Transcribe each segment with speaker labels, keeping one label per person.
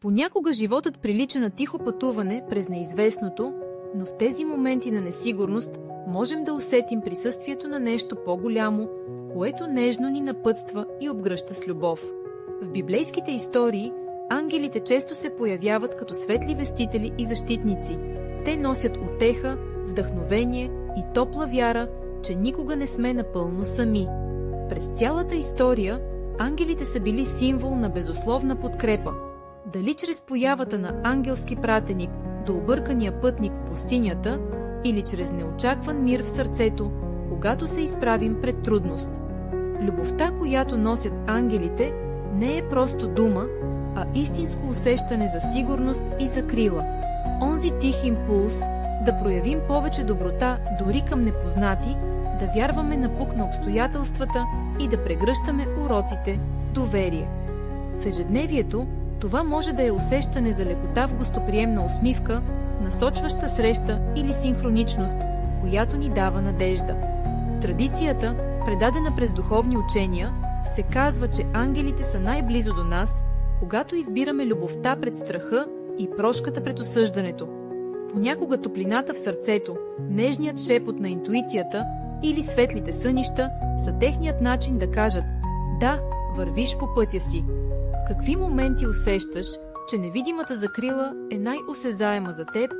Speaker 1: Понякога животът прилича на тихо пътуване през неизвестното, но в тези моменти на несигурност можем да усетим присъствието на нещо по-голямо, което нежно ни напътства и обгръща с любов. В библейските истории ангелите често се появяват като светли вестители и защитници. Те носят утеха, вдъхновение и топла вяра, че никога не сме напълно сами. През цялата история ангелите са били символ на безусловна подкрепа. Дали чрез появата на ангелски пратеник до объркания пътник в пустинята или чрез неочакван мир в сърцето, когато се изправим пред трудност. Любовта, която носят ангелите, не е просто дума, а истинско усещане за сигурност и закрила. Онзи тих импулс да проявим повече доброта дори към непознати, да вярваме напук на обстоятелствата и да прегръщаме уроците с доверие. В ежедневието това може да е усещане за лекота в гостоприемна усмивка, насочваща среща или синхроничност, която ни дава надежда. В традицията, предадена през духовни учения, се казва, че ангелите са най-близо до нас, когато избираме любовта пред страха и прошката пред осъждането. Понякога топлината в сърцето, нежният шепот на интуицията или светлите сънища са техният начин да кажат: да, вървиш по пътя си. В какви моменти усещаш, че невидимата закрила е най-осезаема за теб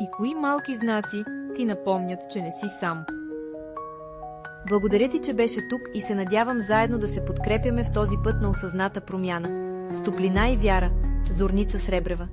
Speaker 1: и кои малки знаци ти напомнят, че не си сам?
Speaker 2: Благодаря ти, че беше тук и се надявам заедно да се подкрепяме в този път на осъзната промяна. С топлина и вяра. Зорница Сребрева.